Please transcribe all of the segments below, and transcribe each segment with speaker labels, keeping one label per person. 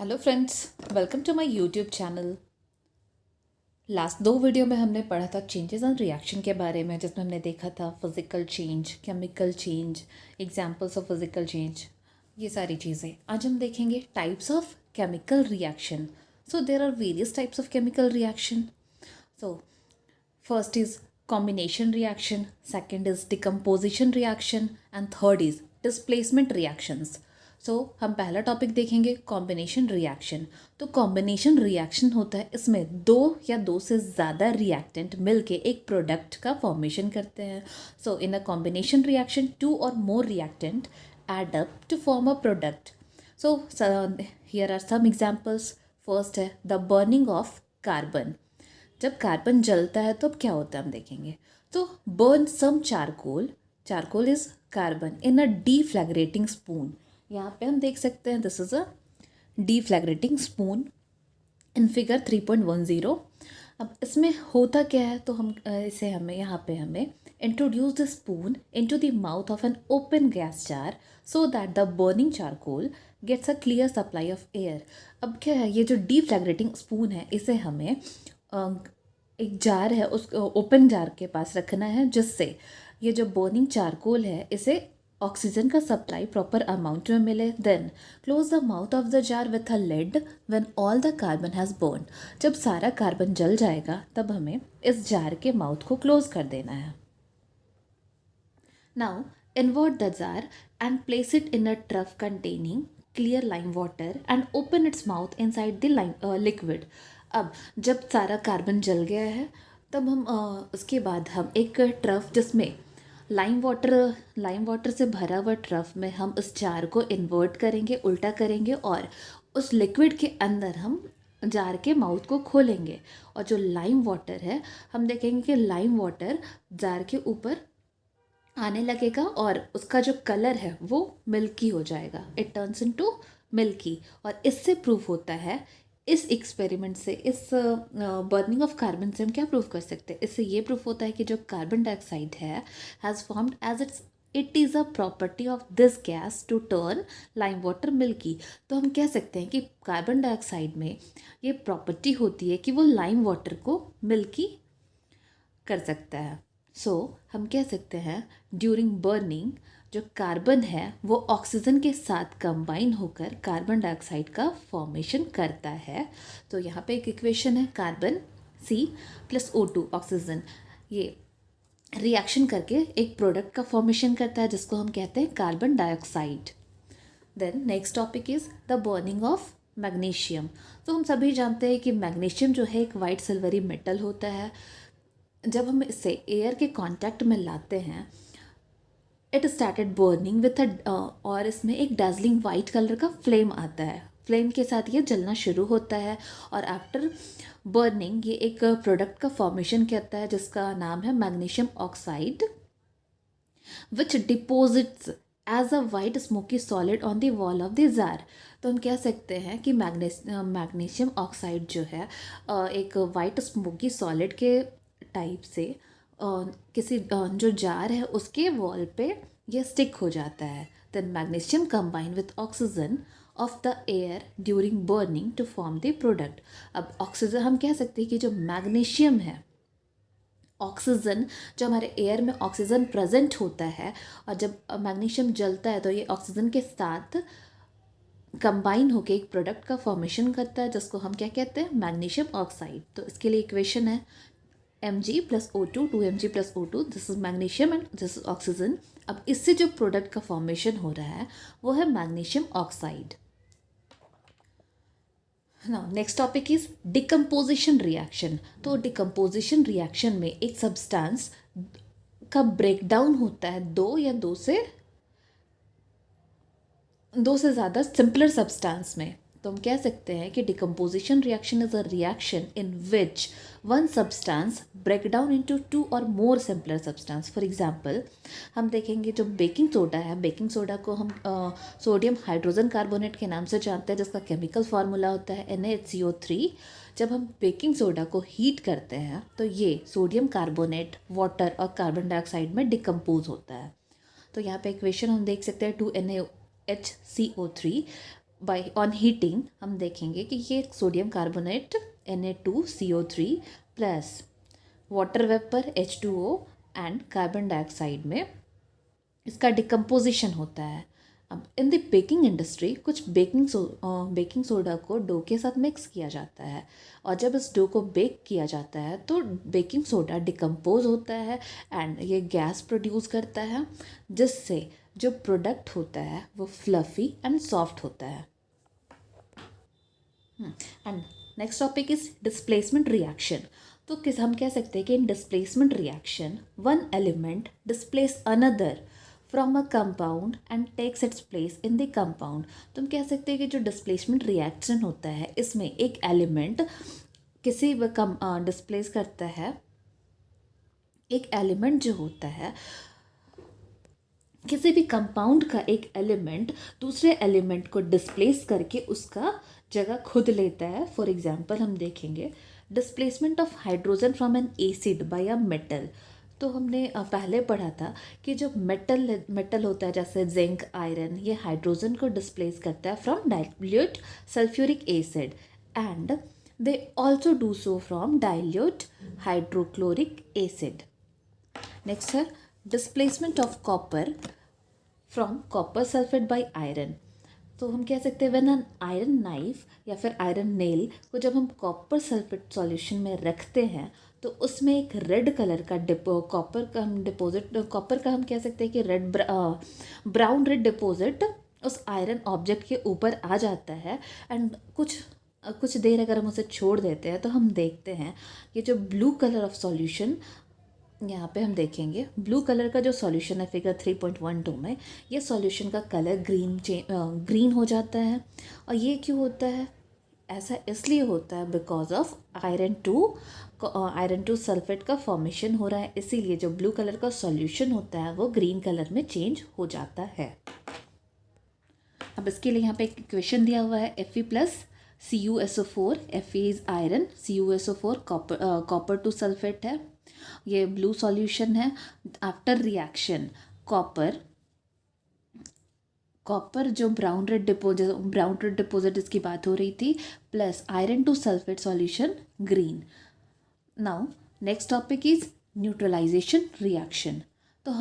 Speaker 1: Hello friends, welcome to my YouTube channel. Last दो video में हमने पढ़ा था चेंजेस ऑन रिएक्शन के बारे में, जिसमें हमने देखा था physical change, chemical change, examples of physical change, ये सारी चीज़ें। आज हम देखेंगे types of chemical reaction. So there are various types of chemical reaction. So first is combination reaction, second is decomposition reaction, and third is displacement reactions. सो हम पहला topic देखेंगे combination reaction. तो कॉम्बिनेशन रिएक्शन होता है, इसमें दो या दो से ज़्यादा रिएक्टेंट मिलके एक प्रोडक्ट का फॉर्मेशन करते हैं। So in a combination reaction two or more reactant add up to form a product. So here are some examples. First है द बर्निंग ऑफ कार्बन। जब कार्बन जलता है तो अब क्या होता है हम देखेंगे। तो burn some charcoal, charcoal is carbon in a deflagrating spoon. यहाँ पे हम देख सकते हैं this is a deflagrating spoon in figure 3.10। अब इसमें होता क्या है, तो हम इसे हमें यहाँ पे हमें introduce the spoon into the mouth of an open gas jar so that the burning charcoal gets a clear supply of air. अब क्या है, ये जो डीफ्लैग्रेटिंग स्पून है इसे हमें एक जार है उस ओपन जार के पास रखना है, जिससे ये जो बर्निंग चारकोल है इसे ऑक्सीजन का सप्लाई प्रॉपर अमाउंट में मिले। Then close the mouth of the jar with a lid when all the carbon has burn. जब सारा कार्बन जल जाएगा तब हमें इस जार के माउथ को क्लोज कर देना है। Now invert the jar and place it in a trough containing clear lime water and open its mouth inside the liquid. अब जब सारा कार्बन जल गया है तब हम उसके बाद हम एक ट्रफ जिसमें लाइम वाटर से भरा हुआ ट्रफ में हम उस जार को इन्वर्ट करेंगे, उल्टा करेंगे, और उस लिक्विड के अंदर हम जार के माउथ को खोलेंगे। और जो लाइम वाटर है हम देखेंगे कि लाइम वाटर जार के ऊपर आने लगेगा और उसका जो कलर है वो मिल्की हो जाएगा, इट टर्न्स इनटू मिल्की। और इससे प्रूफ होता है, इस एक्सपेरिमेंट से, इस बर्निंग ऑफ कार्बन से हम क्या प्रूफ कर सकते हैं, इससे ये प्रूफ होता है कि जो कार्बन डाइऑक्साइड है has formed as it is a property of this gas to turn lime water milky. तो हम कह सकते हैं कि कार्बन डाइऑक्साइड में ये प्रॉपर्टी होती है कि वो लाइम वाटर को मिल्की कर सकता है। सो हम कह सकते हैं ड्यूरिंग बर्निंग जो कार्बन है वो ऑक्सीजन के साथ कंबाइन होकर कार्बन डाइऑक्साइड का फॉर्मेशन करता है। तो यहाँ पे एक इक्वेशन है, कार्बन C+O2 ऑक्सीजन, ये रिएक्शन करके एक प्रोडक्ट का फॉर्मेशन करता है जिसको हम कहते हैं carbon dioxide. Then next topic is the burning of magnesium. तो हम सभी जानते हैं कि मैग्नीशियम जो है एक वाइट सिल्वरी मेटल होता है। जब हम इसे एयर के कांटेक्ट में लाते हैं इट स्टार्टेड बर्निंग विथ और इसमें एक डार्जलिंग वाइट कलर का फ्लेम आता है, फ्लेम के साथ ये जलना शुरू होता है और आफ्टर बर्निंग ये एक प्रोडक्ट का फॉर्मेशन करता है जिसका नाम है magnesium oxide which deposits as a white smoky solid on the wall of the jar. तो हम कह सकते हैं कि मैग्नीशियम ऑक्साइड जो है एक वाइट स्मोकी सॉलिड के टाइप से किसी जो जार है उसके वॉल पे ये स्टिक हो जाता है। Then magnesium combine with oxygen of the air during burning to form the product. अब ऑक्सीजन हम कह सकते हैं कि जो मैग्नीशियम है, ऑक्सीजन जो हमारे एयर में ऑक्सीजन प्रेजेंट होता है और जब मैग्नीशियम जलता है तो ये ऑक्सीजन के साथ कंबाइन होकर एक प्रोडक्ट का फॉर्मेशन करता है जिसको हम क्या कहते हैं, मैग्नीशियम ऑक्साइड। तो इसके लिए इक्वेशन है Mg+O2, 2Mg+O2, this is magnesium and this is oxygen. अब इससे जो प्रोडक्ट का फॉर्मेशन हो रहा है वो है magnesium oxide. Now next topic is decomposition reaction. तो डिकम्पोजिशन रिएक्शन में एक सब्सटेंस का ब्रेकडाउन होता है दो से ज़्यादा सिंपलर सब्सटेंस में। तो हम कह सकते हैं कि decomposition reaction is a reaction in which one substance break down into two or more simpler substance. For example हम देखेंगे जो बेकिंग सोडा है, बेकिंग सोडा को हम सोडियम हाइड्रोजन कार्बोनेट के नाम से जानते हैं जिसका केमिकल फार्मूला होता है NaHCO3। जब हम बेकिंग सोडा को हीट करते हैं तो ये सोडियम कार्बोनेट, वाटर और कार्बन डाइऑक्साइड में डिकम्पोज होता है। तो यहाँ पे इक्वेशन हम देख सकते हैं 2NaHCO3 बाय ऑन हीटिंग हम देखेंगे कि ये sodium carbonate Na2CO3 plus water vapour H2O and carbon dioxide में इसका डिकम्पोजिशन होता है। अब इन द बेकिंग इंडस्ट्री कुछ बेकिंग सोडा को डो के साथ मिक्स किया जाता है, और जब इस डो को बेक किया जाता है तो बेकिंग सोडा डिकम्पोज होता है एंड ये गैस प्रोड्यूस करता है, जिससे जो प्रोडक्ट होता है वो फ्लफ़ी एंड सॉफ्ट होता है। And next topic is displacement reaction. तो किस हम कह सकते हैं कि in displacement reaction one element displace another from a compound and takes its place in the compound. तो हम कह सकते हैं कि जो डिस्प्लेसमेंट रिएक्शन होता है इसमें एक एलिमेंट किसी डिस्प्लेस करता है, एक एलिमेंट जो होता है किसी भी कंपाउंड का एक एलिमेंट दूसरे एलिमेंट को डिस्प्लेस करके उसका जगह खुद लेता है। फॉर एग्जांपल हम देखेंगे displacement of hydrogen from N acid by a metal. तो हमने पहले पढ़ा था कि जो मेटल होता है जैसे जिंक, आयरन, ये हाइड्रोजन को डिस्प्लेस करता है from dilute sulphuric acid and they also do so from dilute hydrochloric acid. Next है displacement of copper from copper sulphate by iron. तो हम कह सकते हैं व्हेन एन आयरन नाइफ या फिर आयरन नेल को जब हम कॉपर सल्फेट सॉल्यूशन में रखते हैं तो उसमें एक रेड कलर का कॉपर का हम कह सकते हैं कि ब्राउन रेड डिपॉजिट उस आयरन ऑब्जेक्ट के ऊपर आ जाता है। एंड कुछ देर अगर हम उसे छोड़ देते हैं तो हम देखते हैं ये जो ब्लू कलर ऑफ सॉल्यूशन, यहाँ पे हम देखेंगे ब्लू कलर का जो सॉल्यूशन है फिगर 3.12 में, ये सॉल्यूशन का कलर ग्रीन हो जाता है। और ये क्यों होता है? ऐसा इसलिए होता है because of iron two sulphate का फॉर्मेशन हो रहा है, इसीलिए जो ब्लू कलर का सॉल्यूशन होता है वो ग्रीन कलर में चेंज हो जाता है। अब इसके लिए यहाँ पे एक इक्वेशन दिया हुआ है Fe plus CuSO4। Fe is iron, CuSO4 copper two sulphate है, ये ब्लू सॉल्यूशन है। आफ्टर रिएक्शन कॉपर जो ब्राउन रेड डिपॉजिट इसकी बात हो रही थी, plus iron two sulphate solution green. Now next topic is neutralisation reaction. तो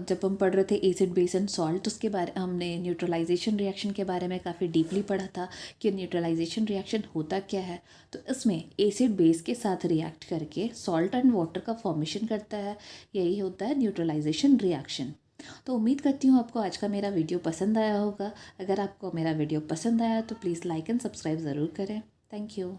Speaker 1: जब हम पढ़ रहे थे एसिड बेस एंड सॉल्ट, उसके बारे हमने न्यूट्रलाइजेशन रिएक्शन के बारे में काफ़ी डीपली पढ़ा था कि न्यूट्रलाइजेशन रिएक्शन होता क्या है। तो इसमें एसिड बेस के साथ रिएक्ट करके सॉल्ट एंड वाटर का फॉर्मेशन करता है, यही होता है न्यूट्रलाइजेशन रिएक्शन। तो उम्मीद करती हूँ आपको आज का मेरा वीडियो पसंद आया होगा। अगर आपको मेरा वीडियो पसंद आया तो प्लीज़ लाइक एंड सब्सक्राइब ज़रूर करें। Thank you.